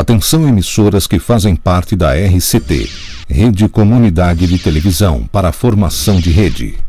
Atenção emissoras que fazem parte da RCT, Rede Comunidade de Televisão para a Formação de Rede.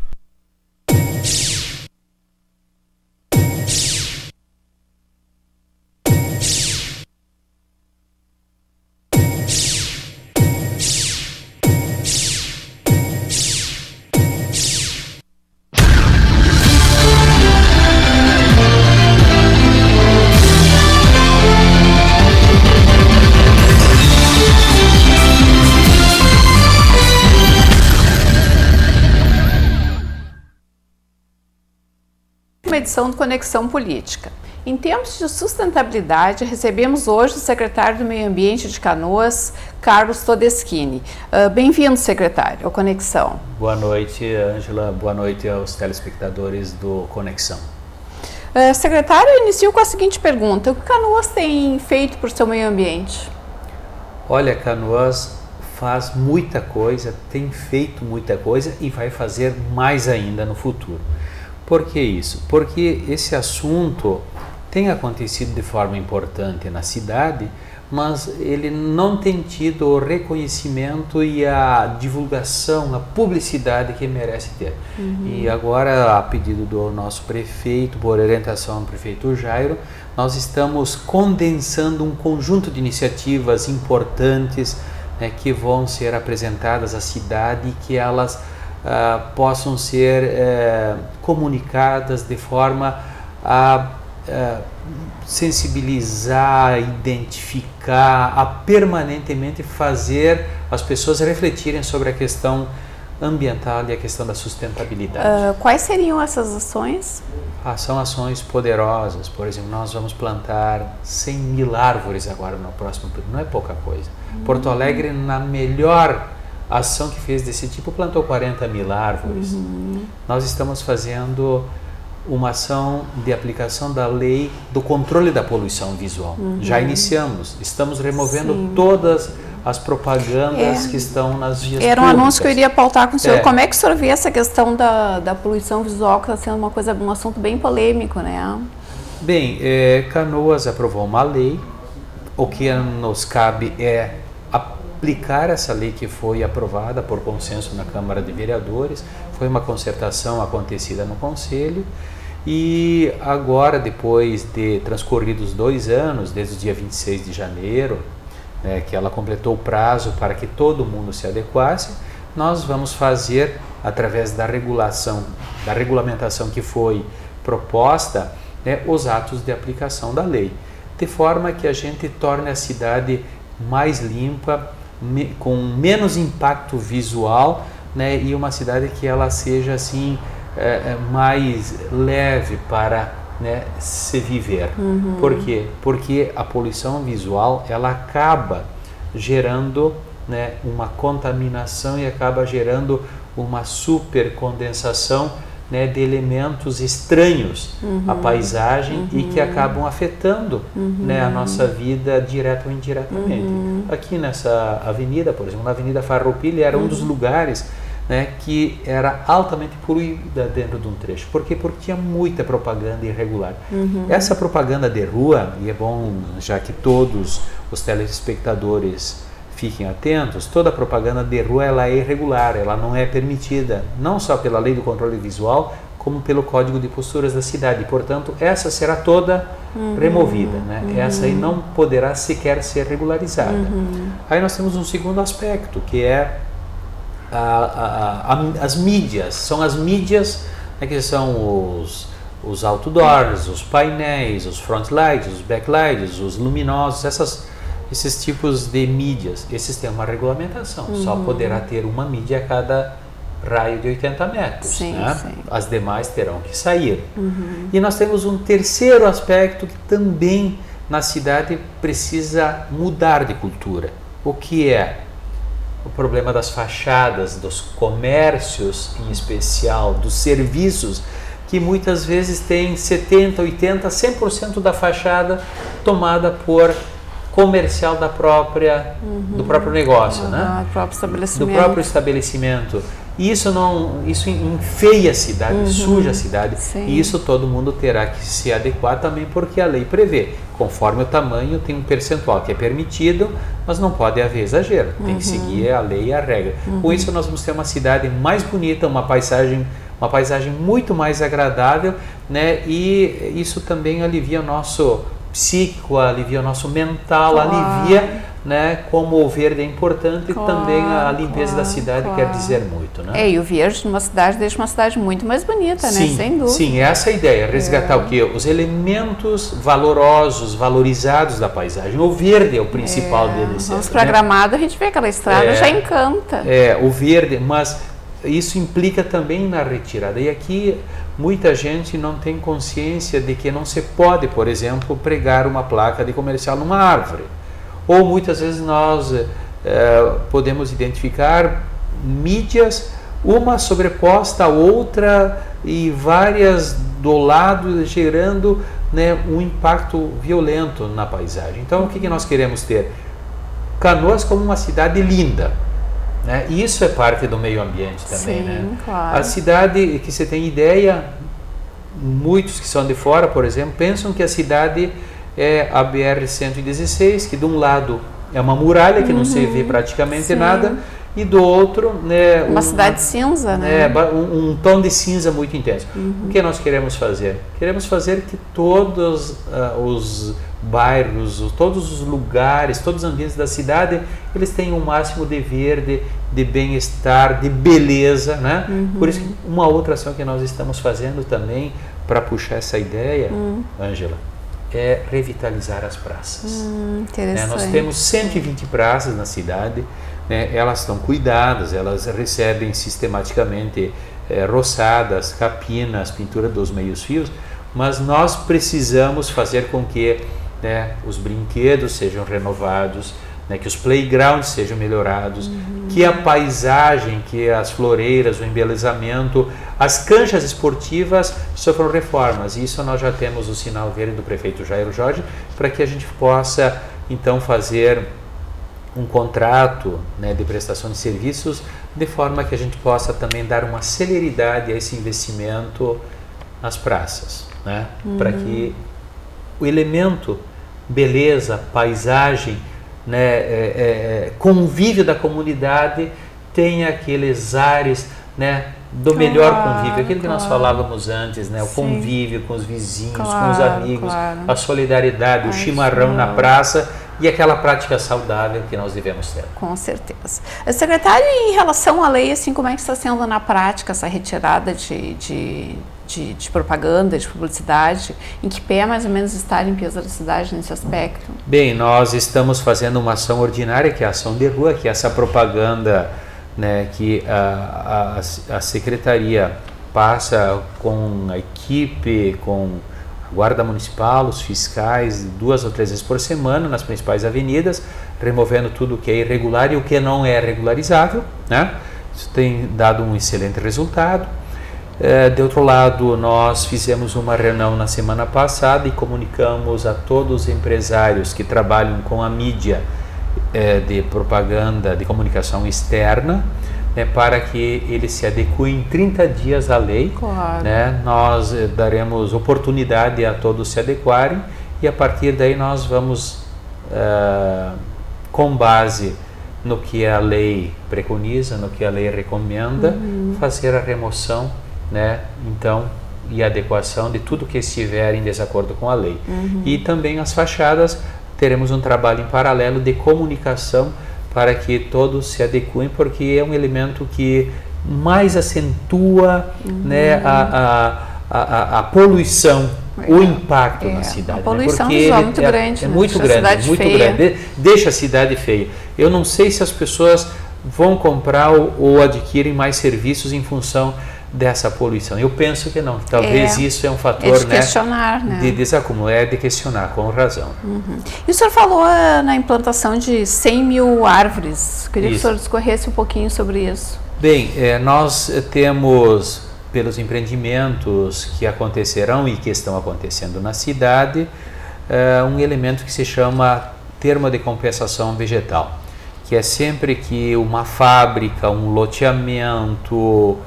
Uma edição do Conexão Política. Em tempos de sustentabilidade, recebemos hoje o secretário do Meio Ambiente de Canoas, Carlos Todeschini. Bem-vindo, secretário, ao Conexão. Boa noite, Ângela. Boa noite aos telespectadores do Conexão. Secretário, eu inicio com a seguinte pergunta: o que Canoas tem feito por seu meio ambiente? Olha, Canoas faz muita coisa, tem feito muita coisa e vai fazer mais ainda no futuro. Por que isso? Porque esse assunto tem acontecido de forma importante na cidade, mas ele não tem tido o reconhecimento e a divulgação, a publicidade que merece ter. E agora, a pedido do nosso prefeito, por orientação do prefeito Jairo, nós estamos condensando um conjunto de iniciativas importantes, né, que vão ser apresentadas à cidade e que elas possam ser comunicadas de forma a sensibilizar, identificar, a permanentemente fazer as pessoas refletirem sobre a questão ambiental e a questão da sustentabilidade. Quais seriam essas ações? São ações poderosas. Por exemplo, nós vamos plantar 100 mil árvores agora no próximo período. Não é pouca coisa. Porto Alegre, na melhor ação que fez desse tipo, plantou 40 mil árvores. Nós estamos fazendo uma ação de aplicação da lei do controle da poluição visual. Já iniciamos, estamos removendo todas as propagandas que estão nas vias Era um públicas. anúncio que eu iria pautar com o senhor. Como é que o senhor vê essa questão da poluição visual, que está sendo um assunto bem polêmico, né? Bem, Canoas aprovou uma lei. O que nos cabe é aplicar essa lei que foi aprovada por consenso na Câmara de Vereadores. Foi uma concertação acontecida no Conselho e agora, depois de transcorridos 2 anos, desde o dia 26 de janeiro, que ela completou o prazo para que todo mundo se adequasse, nós vamos fazer, através da regulamentação que foi proposta, os atos de aplicação da lei, de forma que a gente torne a cidade mais limpa, com menos impacto visual, e uma cidade que ela seja assim mais leve para se viver. Por quê? Porque a poluição visual ela acaba gerando uma contaminação e acaba gerando uma supercondensação de elementos estranhos à paisagem e que acabam afetando a nossa vida direta ou indiretamente. Aqui nessa avenida, por exemplo, na Avenida Farroupilha, era um dos lugares que era altamente poluída dentro de um trecho. Por quê? Porque tinha muita propaganda irregular. Essa propaganda de rua, e é bom já que todos os telespectadores fiquem atentos, toda propaganda de rua ela é irregular, ela não é permitida, não só pela lei do controle visual, como pelo Código de Posturas da cidade. Portanto, essa será toda removida, Essa aí não poderá sequer ser regularizada. Aí nós temos um segundo aspecto, que é as mídias. São as mídias que são os outdoors, os painéis, os frontlights, os backlights, os luminosos, esses tipos de mídias. Esses têm uma regulamentação, só poderá ter uma mídia a cada raio de 80 metros. Sim. As demais terão que sair. E nós temos um terceiro aspecto que também na cidade precisa mudar de cultura. O que é? O problema das fachadas, dos comércios em especial, dos serviços, que muitas vezes tem 70%, 80%, 100% da fachada tomada por comercial do próprio negócio, do próprio estabelecimento. Do próprio estabelecimento. E isso enfeia a cidade, suja a cidade. Sim. E isso todo mundo terá que se adequar também, porque a lei prevê. Conforme o tamanho, tem um percentual que é permitido, mas não pode haver exagero. Tem que seguir a lei e a regra. Com isso, nós vamos ter uma cidade mais bonita, uma paisagem muito mais agradável, né? E isso também alivia o nosso psíquico, alivia o nosso mental, alivia, né, como o verde é importante, e também a limpeza da cidade quer dizer muito, né? E o verde numa cidade deixa uma cidade muito mais bonita, sim, né? Sem dúvida. Sim, essa é a ideia, resgatar o quê? Os elementos valorosos, valorizados da paisagem. O verde é o principal deles. Vamos para Gramado, a gente vê aquela estrada, já encanta. O verde, mas isso implica também na retirada. E aqui muita gente não tem consciência de que não se pode, por exemplo, pregar uma placa de comercial numa árvore. Ou muitas vezes nós podemos identificar mídias, uma sobreposta à outra e várias do lado, gerando, né, um impacto violento na paisagem. Então, o que nós queremos ter? Canoas como uma cidade linda. Né? E isso é parte do meio ambiente também. Sim, né? claro. A cidade, que você tem ideia, muitos que são de fora, por exemplo, pensam que a cidade é a BR-116, que de um lado é uma muralha que não se vê praticamente nada, e do outro, né, uma cidade cinza, né? Um tom de cinza muito intenso. O que nós queremos fazer? Queremos fazer que todos os bairros, todos os lugares, todos os ambientes da cidade, eles tenham o máximo de verde, de bem-estar, de beleza, né? Por isso, uma outra ação que nós estamos fazendo também para puxar essa ideia, Ângela, é revitalizar as praças. Interessante. Nós temos 120 praças na cidade, né? Elas estão cuidadas, elas recebem sistematicamente roçadas, capinas, pintura dos meios-fios, mas nós precisamos fazer com que, né, os brinquedos sejam renovados, né, que os playgrounds sejam melhorados, que a paisagem, que as floreiras, o embelezamento, as canchas esportivas sofram reformas. E isso nós já temos o sinal verde do prefeito Jairo Jorge, para que a gente possa então fazer um contrato, né, de prestação de serviços, de forma que a gente possa também dar uma celeridade a esse investimento nas praças, né, para que o elemento beleza, paisagem, né, convívio da comunidade tenha aqueles ares, né, do melhor convívio, aquilo que nós falávamos antes, né, o convívio com os vizinhos, com os amigos, a solidariedade, o chimarrão na praça e aquela prática saudável que nós devemos ter. Com certeza. Secretário, em relação à lei, assim, como é que está sendo na prática essa retirada de propaganda, de publicidade? Em que pé mais ou menos está a limpeza da cidade nesse aspecto? Bem, nós estamos fazendo uma ação ordinária, que é a ação de rua, que é essa propaganda, né, que a Secretaria passa com a equipe, com a Guarda Municipal, os fiscais, 2 ou 3 vezes por semana nas principais avenidas, removendo tudo o que é irregular e o que não é regularizável, né? Isso tem dado um excelente resultado. De outro lado, nós fizemos uma reunião na semana passada e comunicamos a todos os empresários que trabalham com a mídia de propaganda, de comunicação externa, né, para que eles se adequem em 30 dias à lei. Claro. Né? Nós daremos oportunidade a todos se adequarem e a partir daí nós vamos, com base no que a lei preconiza, no que a lei recomenda, fazer a remoção, né, então, e adequação de tudo que estiver em desacordo com a lei. E também as fachadas, teremos um trabalho em paralelo de comunicação para que todos se adequem, porque é um elemento que mais acentua, né, a poluição, o impacto na cidade. A poluição porque visual é muito grande. É muito grande, muito grande. Deixa a cidade feia. Eu não sei se as pessoas vão comprar ou adquirem mais serviços em função dessa poluição. Eu penso que não. Talvez isso é um fator, de questionar, né? De desacúmulo, de questionar, com razão. E o senhor falou na implantação de 100 mil árvores. Queria que o senhor discorresse um pouquinho sobre isso. Bem, nós temos, pelos empreendimentos que acontecerão e que estão acontecendo na cidade, um elemento que se chama termo de compensação vegetal. que é sempre que uma fábrica, um loteamento,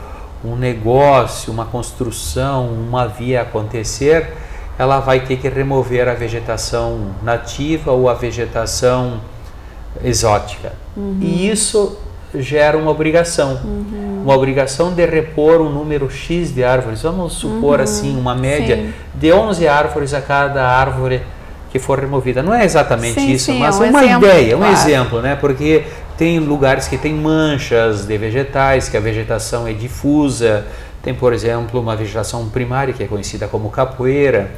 um negócio, uma construção, uma via acontecer, ela vai ter que remover a vegetação nativa ou a vegetação exótica. E isso gera uma obrigação de repor um número X de árvores. Vamos supor assim, uma média de 11 árvores a cada árvore que for removida. Não é exatamente isso, mas é uma ideia, um exemplo, né? Porque tem lugares que tem manchas de vegetais, que a vegetação é difusa. Tem, por exemplo, uma vegetação primária que é conhecida como capoeira,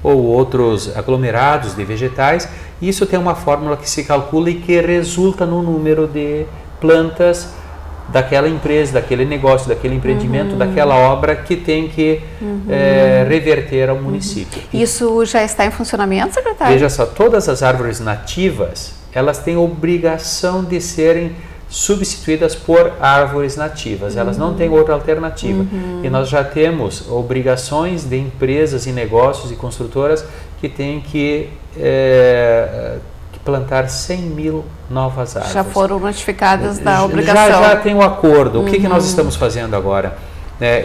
ou outros aglomerados de vegetais. Isso tem uma fórmula que se calcula e que resulta no número de plantas daquela empresa, daquele negócio, daquele empreendimento, daquela obra que tem que reverter ao município. Isso já está em funcionamento, secretário? Veja só, todas as árvores nativas, elas têm obrigação de serem substituídas por árvores nativas, elas não têm outra alternativa. E nós já temos obrigações de empresas e negócios e construtoras que têm que plantar 100 mil novas árvores. Já foram notificadas da obrigação. Já tem o acordo. O que nós estamos fazendo agora?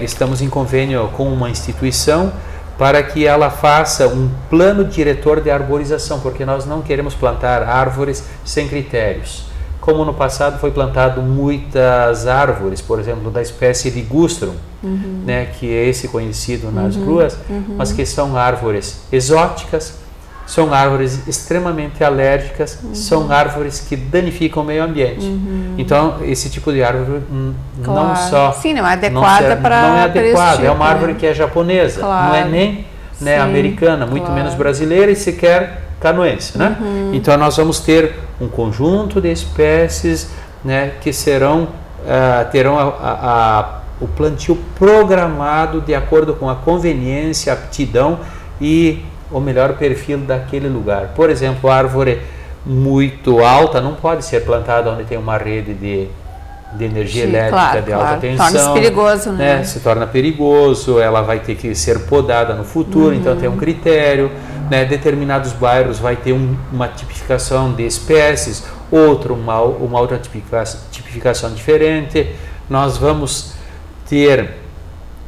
Estamos em convênio com uma instituição para que ela faça um plano diretor de arborização, porque nós não queremos plantar árvores sem critérios. Como no passado foi plantado muitas árvores, por exemplo, da espécie ligustrum, que é esse conhecido nas ruas, mas que são árvores exóticas, são árvores extremamente alérgicas, são árvores que danificam o meio ambiente. Então, esse tipo de árvore não só... Sim, não é adequada para... Não é adequada, tipo, é uma árvore que é japonesa, não é nem americana, muito menos brasileira e sequer canoense, né? Então, nós vamos ter um conjunto de espécies, que terão o plantio programado de acordo com a conveniência, aptidão e o melhor perfil daquele lugar. Por exemplo, árvore muito alta não pode ser plantada onde tem uma rede de energia elétrica de alta tensão. Torna-se perigoso, né? Se torna perigoso, ela vai ter que ser podada no futuro, então tem um critério. Determinados bairros vai ter uma tipificação de espécies, uma outra tipificação diferente. Nós vamos ter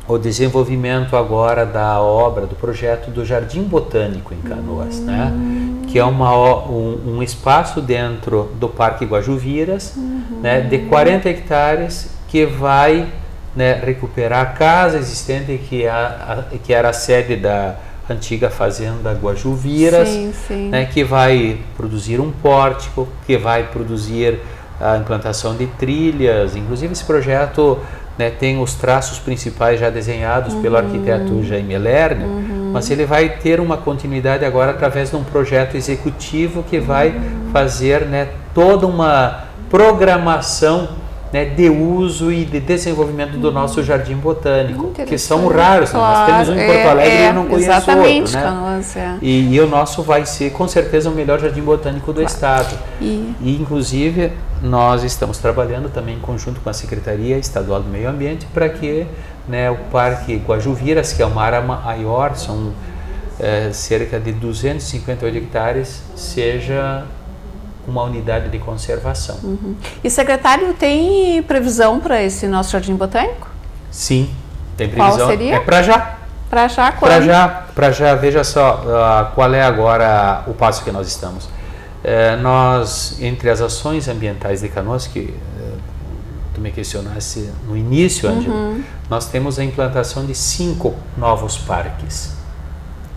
o desenvolvimento agora da obra, do projeto do Jardim Botânico em Canoas, que é um espaço dentro do Parque Guajuviras, de 40 hectares, que vai recuperar a casa existente que era a sede da antiga fazenda Guajuviras, que vai produzir um pórtico, que vai produzir a implantação de trilhas. Inclusive esse projeto tem os traços principais já desenhados pelo arquiteto Jaime Lerner, mas ele vai ter uma continuidade agora através de um projeto executivo que vai fazer toda uma programação de uso e de desenvolvimento do nosso jardim botânico, que são raros. Nós temos um em Porto Alegre e eu não conheço outro. Canoas, e o nosso vai ser, com certeza, o melhor jardim botânico do estado. E, inclusive, nós estamos trabalhando também em conjunto com a Secretaria Estadual do Meio Ambiente para que o Parque Guajuviras, que é uma área maior, são cerca de 258 hectares, seja uma unidade de conservação. E, secretário, tem previsão para esse nosso jardim botânico? Sim, tem previsão. Qual seria? É para já. Para já? Quando? Para já. Veja só qual é agora o passo que nós estamos. Nós, entre as ações ambientais de Canoas, que tu me questionasse no início, Ângela, nós temos a implantação de 5 novos parques,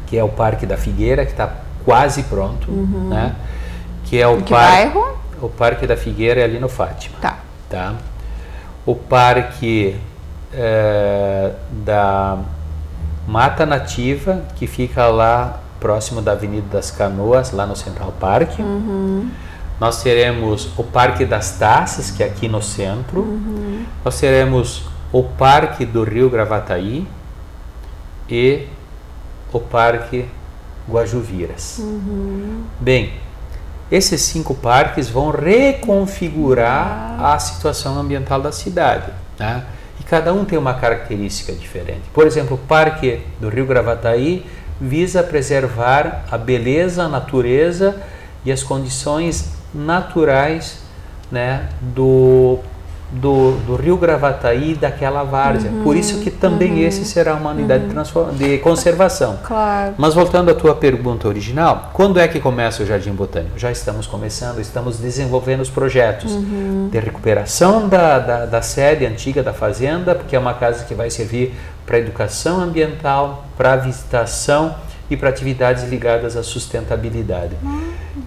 que é o Parque da Figueira, que está quase pronto, que é o bairro? O Parque da Figueira é ali no Fátima. Tá? O Parque da Mata Nativa, que fica lá próximo da Avenida das Canoas, lá no Central Park. Nós teremos o Parque das Taças, que é aqui no centro. Nós teremos o Parque do Rio Gravataí e o Parque Guajuviras. Bem, esses 5 parques vão reconfigurar a situação ambiental da cidade, tá? E cada um tem uma característica diferente. Por exemplo, o Parque do Rio Gravataí visa preservar a beleza, a natureza e as condições naturais né, do Rio Gravataí, daquela várzea. Por isso que também esse será uma unidade de conservação. Claro. Mas voltando à tua pergunta original, quando é que começa o Jardim Botânico? Já estamos começando, estamos desenvolvendo os projetos de recuperação da sede antiga da fazenda, porque é uma casa que vai servir para educação ambiental, para visitação e para atividades ligadas à sustentabilidade.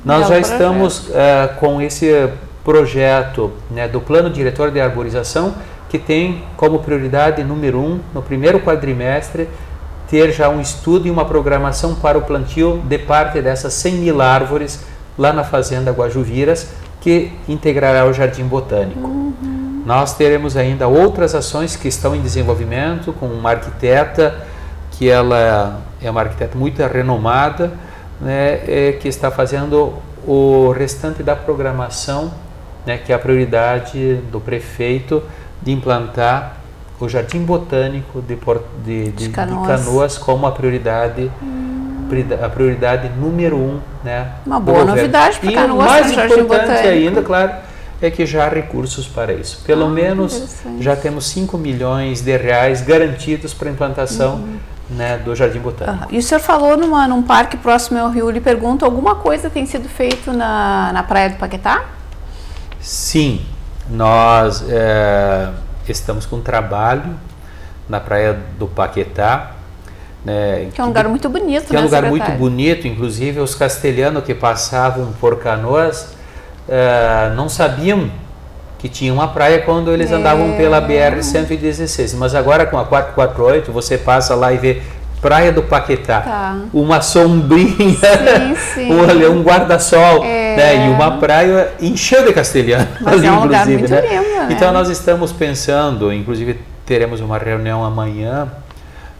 Nós já estamos com esse projeto, né, do Plano Diretor de Arborização, que tem como prioridade número 1, no primeiro quadrimestre, ter já um estudo e uma programação para o plantio de parte dessas 100 mil árvores lá na Fazenda Guajuviras, que integrará o Jardim Botânico. Nós teremos ainda outras ações que estão em desenvolvimento com uma arquiteta, que ela é uma arquiteta muito renomada, né, que está fazendo o restante da programação, né, que é a prioridade do prefeito de implantar o Jardim Botânico de Canoas como a prioridade número 1, né, uma boa novidade para Canoas. E o mais importante ainda, claro, é que já há recursos para isso. Pelo menos já temos 5 milhões de reais garantidos para a implantação, né, do Jardim Botânico. E o senhor falou num parque próximo ao rio, lhe pergunto, alguma coisa tem sido feito na Praia do Paquetá? Sim, nós estamos com trabalho na Praia do Paquetá, né, que é um lugar muito bonito, que é um lugar muito bonito, inclusive os castelhanos que passavam por Canoas não sabiam que tinha uma praia quando eles andavam pela BR-116, mas agora com a 448 você passa lá e vê Praia do Paquetá, uma sombrinha, um guarda-sol, né, e uma praia encheu de castelhano. Mas é um lugar muito lindo, né? Então nós estamos pensando, inclusive teremos uma reunião amanhã,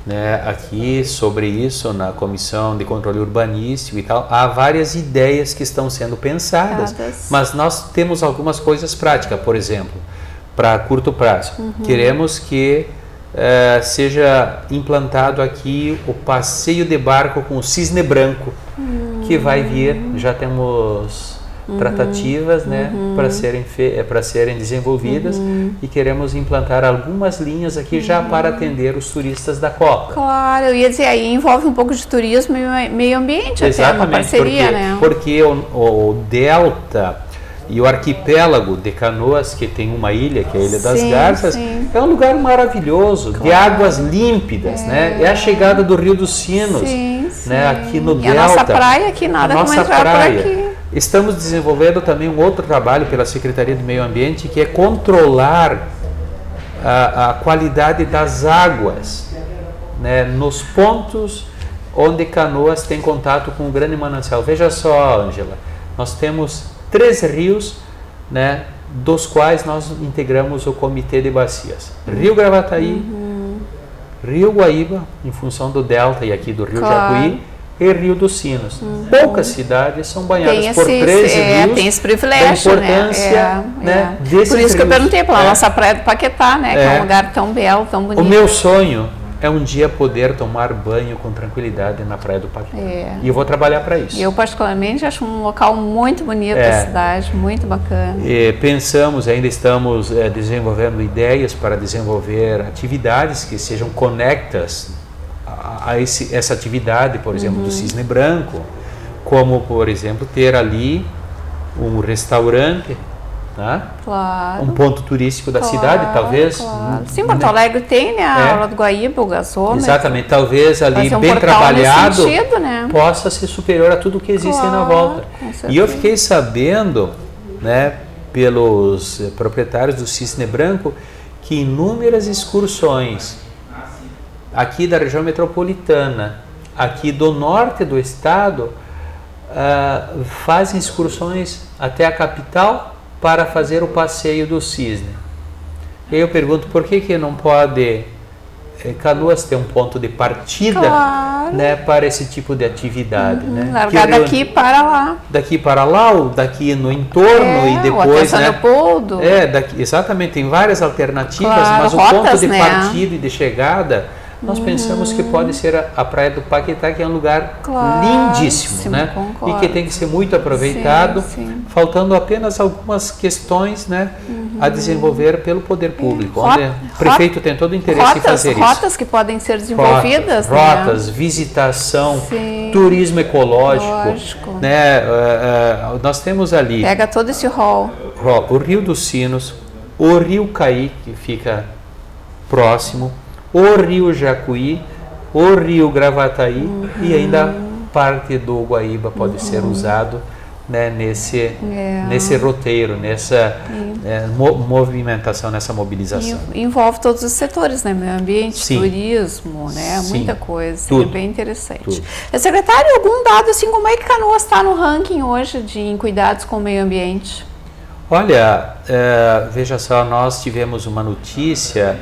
né, aqui sobre isso na Comissão de Controle Urbanístico e tal. Há várias ideias que estão sendo pensadas, mas nós temos algumas coisas práticas. Por exemplo, para curto prazo, queremos que seja implantado aqui o passeio de barco com o cisne branco, que vai vir, já temos tratativas, né, para serem desenvolvidas, e queremos implantar algumas linhas aqui já para atender os turistas da Copa. Claro, eu ia dizer, aí envolve um pouco de turismo e meio ambiente, até uma parceria, né? Porque o delta e o arquipélago de Canoas, que tem uma ilha, que é a Ilha das Garças, é um lugar maravilhoso, de águas límpidas, né? É a chegada do Rio dos Sinos, né? Aqui no delta. A nossa praia aqui, nada como entrar por aqui. Estamos desenvolvendo também um outro trabalho pela Secretaria do Meio Ambiente, que é controlar a qualidade das águas, né, nos pontos onde Canoas tem contato com o grande manancial. Veja só, Ângela, nós temos 3 rios, né, dos quais nós integramos o Comitê de Bacias. Rio Gravataí, Rio Guaíba, em função do delta e aqui do Rio Jacuí, e Rio dos Sinos. Poucas cidades são banhadas por 13 rios. Tem esse privilégio, né? Desses por isso rios. Que eu perguntei pela nossa Praia do Paquetá, né? Que é um lugar tão belo, tão bonito. O meu sonho é um dia poder tomar banho com tranquilidade na Praia do Paquetá. E eu vou trabalhar para isso. Eu, particularmente, acho um local muito bonito da cidade, muito bacana. Pensamos, ainda estamos desenvolvendo ideias para desenvolver atividades que sejam conectas a essa atividade, por exemplo, do Cisne Branco, como, por exemplo, ter ali um restaurante, né? Claro. Um ponto turístico da cidade, talvez. Claro. Sim, Porto Alegre tem, né? A Aula do Guaíba, o gasômetro. Exatamente, talvez ali bem trabalhado sentido, né? Possa ser superior a tudo que existe na volta. E eu fiquei sabendo, né, pelos proprietários do Cisne Branco, que inúmeras excursões aqui da região metropolitana, aqui do norte do estado, fazem excursões até a capital para fazer o passeio do cisne. E eu pergunto, por que não pode Canoas ter um ponto de partida, né, para esse tipo de atividade? Né? Largar daqui para lá. Daqui para lá, ou daqui no entorno, e depois, né? Leopoldo. Exatamente, tem várias alternativas, mas o ponto de partida e de chegada nós pensamos que pode ser a Praia do Paquetá, que é um lugar Claro, lindíssimo, né? concordo. E que tem que ser muito aproveitado, Sim. faltando apenas algumas questões, né, a desenvolver pelo poder público, onde o prefeito tem todo o interesse em fazer isso. Rotas que podem ser desenvolvidas, Rotas, visitação, Sim. turismo ecológico, Lógico. né? Nós temos ali Pega todo esse rol. o Rio dos Sinos, o Rio Caí, que fica próximo, o Rio Jacuí, o Rio Gravataí e ainda parte do Guaíba pode ser usado, né, nesse roteiro, nessa movimentação, nessa mobilização. E envolve todos os setores, né? Meio ambiente, Sim. turismo, né? Sim. Muita coisa. Tudo. É bem interessante. Tudo. Secretário, algum dado assim, como é que Canoas está no ranking hoje em cuidados com o meio ambiente? Olha, veja só, nós tivemos uma notícia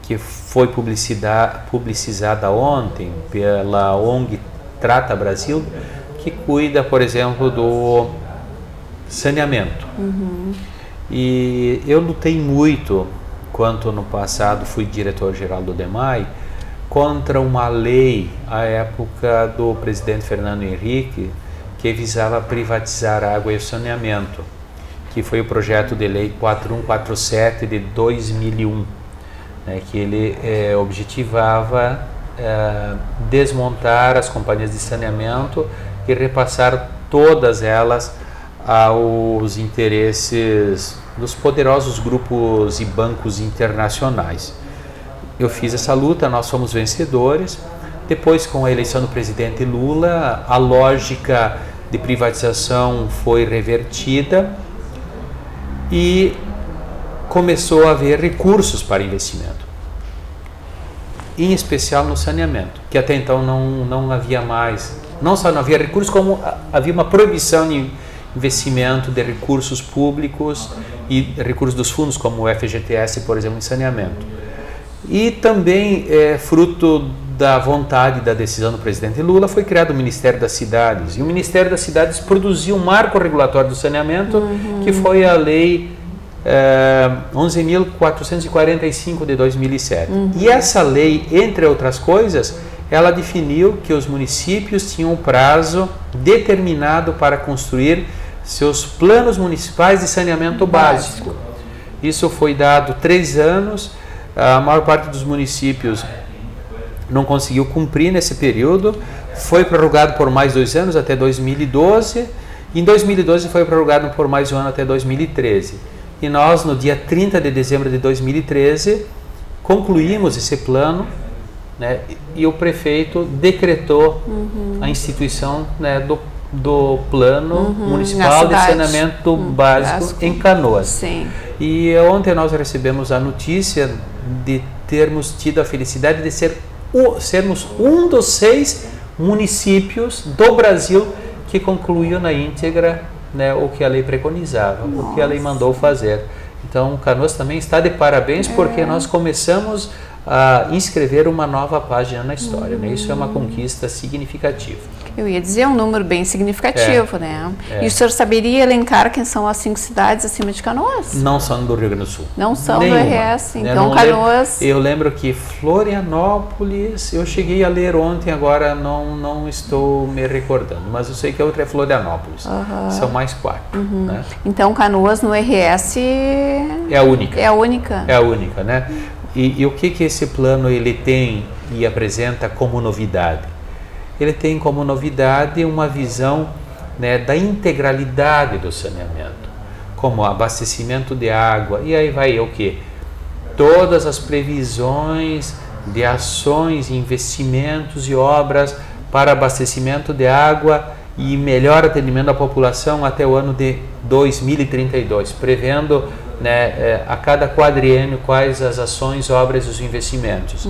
que foi publicizada ontem pela ONG Trata Brasil, que cuida, por exemplo, do saneamento. E eu lutei muito, quando no passado fui diretor-geral do DEMAI, contra uma lei, à época do presidente Fernando Henrique, que visava privatizar a água e o saneamento, que foi o projeto de lei 4147 de 2001, né, que ele objetivava desmontar as companhias de saneamento e repassar todas elas aos interesses dos poderosos grupos e bancos internacionais. Eu fiz essa luta, nós fomos vencedores. Depois, com a eleição do presidente Lula, a lógica de privatização foi revertida e começou a haver recursos para investimento, em especial no saneamento, que até então não havia mais. Não só não havia recursos, como havia uma proibição de investimento de recursos públicos e recursos dos fundos, como o FGTS, por exemplo, em saneamento. E também, fruto da vontade da decisão do presidente Lula, foi criado o Ministério das Cidades. E o Ministério das Cidades produziu um marco regulatório do saneamento, que foi a Lei 11.445 de 2007. E essa lei, entre outras coisas, ela definiu que os municípios tinham um prazo determinado para construir seus planos municipais de saneamento básico. Isso foi dado 3 anos, a maior parte dos municípios não conseguiu cumprir nesse período, foi prorrogado por mais 2 anos, até 2012, e em 2012 foi prorrogado por mais um ano, até 2013. E nós, no dia 30 de dezembro de 2013, concluímos esse plano, né, e o prefeito decretou a instituição, né, do plano municipal de saneamento básico em Canoas. Sim. E ontem nós recebemos a notícia de termos tido a felicidade de sermos um dos 6 municípios do Brasil que concluiu na íntegra, né, o que a lei preconizava, o que a lei mandou fazer. Então, Canoas também está de parabéns, porque nós começamos a inscrever uma nova página na história, né? Isso é uma conquista significativa. Eu ia dizer um número bem significativo, né? E o senhor saberia elencar quem são as 5 cidades acima de Canoas? Não são do Rio Grande do Sul. Não são Nenhuma. do RS, Eu então não Canoas... Eu lembro que Florianópolis, eu cheguei a ler ontem, agora não estou me recordando, mas eu sei que a outra é Florianópolis. São mais 4. Né? Então Canoas no RS... É a única. É a única. É a única, né? E o que esse plano ele tem e apresenta como novidade? Ele tem como novidade uma visão, né, da integralidade do saneamento, como abastecimento de água, e aí vai o quê? Todas as previsões de ações, investimentos e obras para abastecimento de água e melhor atendimento da população até o ano de 2032, prevendo, né, a cada quadriênio quais as ações, obras e os investimentos.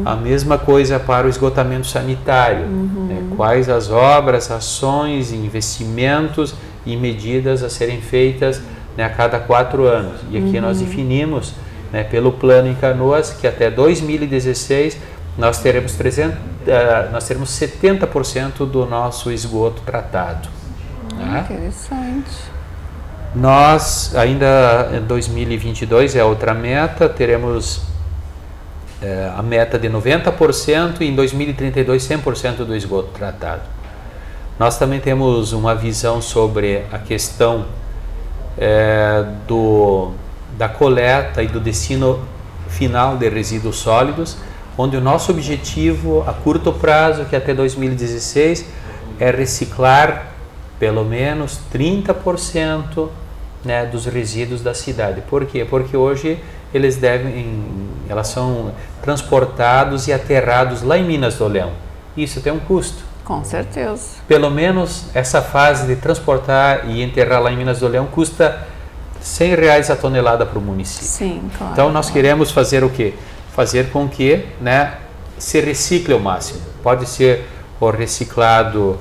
A mesma coisa para o esgotamento sanitário, né, quais as obras, ações, investimentos e medidas a serem feitas, né, a cada 4 anos. E aqui nós definimos, né, pelo plano em Canoas que até 2016 nós teremos 70% do nosso esgoto tratado. Né? Interessante. Nós, ainda em 2022, é outra meta, teremos a meta de 90% e em 2032 100% do esgoto tratado. Nós também temos uma visão sobre a questão da coleta e do destino final de resíduos sólidos, onde o nosso objetivo a curto prazo, que é até 2016, é reciclar pelo menos 30%, né, dos resíduos da cidade. Por quê? Porque hoje eles são transportados e aterrados lá em Minas do Leão. Isso tem um custo. Com certeza. Pelo menos essa fase de transportar e enterrar lá em Minas do Leão custa R$100 a tonelada para o município. Sim, claro. Então nós queremos fazer o quê? Fazer com que, né, se recicle ao máximo. Pode ser o reciclado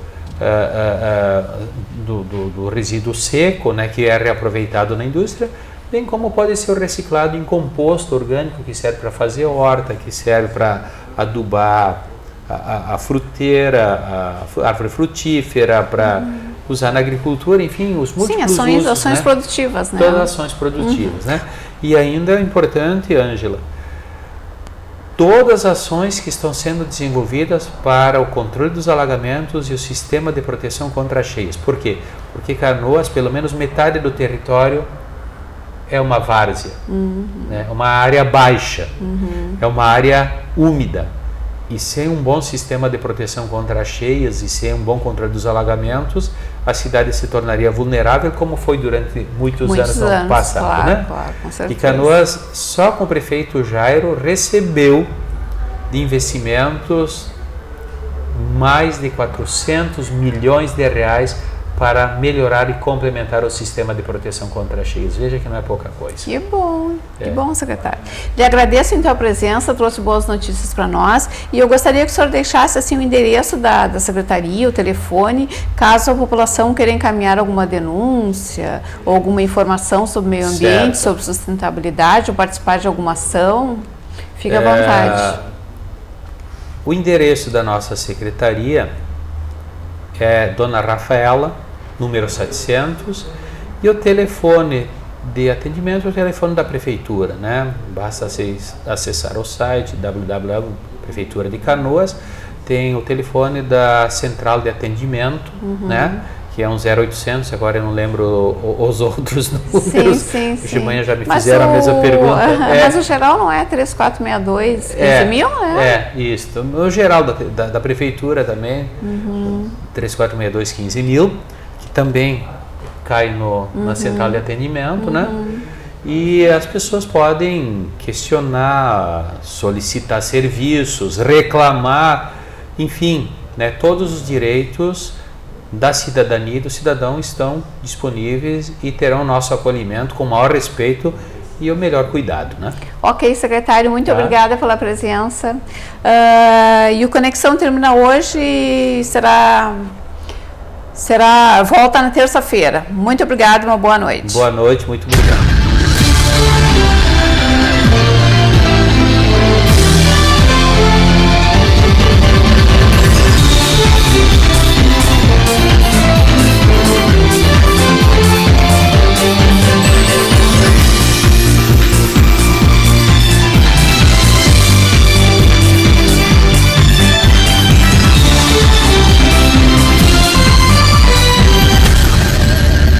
do resíduo seco, né, que é reaproveitado na indústria, bem como pode ser o reciclado em composto orgânico, que serve para fazer horta, que serve para adubar a fruteira, a árvore frutífera, para usar na agricultura, enfim, os múltiplos usos, ações né? produtivas, né? Todas ações produtivas, né? E ainda é importante, Ângela, todas as ações que estão sendo desenvolvidas para o controle dos alagamentos e o sistema de proteção contra cheias. Por quê? Porque Canoas, pelo menos metade do território é uma várzea, né? Uma área baixa, é uma área úmida. E sem um bom sistema de proteção contra as cheias e sem um bom controle dos alagamentos, a cidade se tornaria vulnerável, como foi durante muitos anos no passado. Claro, né? claro, com certeza. E Canoas, só com o prefeito Jairo, recebeu de investimentos mais de 400 milhões de reais para melhorar e complementar o sistema de proteção contra as cheias. Veja que não é pouca coisa. Que bom, secretário. Lhe agradeço então a presença, trouxe boas notícias para nós e eu gostaria que o senhor deixasse assim o endereço da secretaria, o telefone, caso a população queira encaminhar alguma denúncia ou alguma informação sobre o meio ambiente, sobre sustentabilidade ou participar de alguma ação. Fique à vontade. O endereço da nossa secretaria é Dona Rafaela, número 700, e o telefone de atendimento é o telefone da prefeitura, né? Basta acessar o site www.prefeitura de Canoas, tem o telefone da central de atendimento, né? Que é um 0800, agora eu não lembro os outros números. Sim. De manhã já me fizeram a mesma pergunta. Mas o geral não é 3462 15.000, né? Isso. O geral da prefeitura também, 3462 15.000, que também cai na central de atendimento, né? E as pessoas podem questionar, solicitar serviços, reclamar, enfim, né? Todos os direitos da cidadania e do cidadão estão disponíveis e terão nosso acolhimento com o maior respeito e o melhor cuidado, né? Ok, secretário, muito obrigada pela presença. E o Conexão termina hoje e volta na terça-feira. Muito obrigada, uma boa noite. Boa noite, muito obrigado.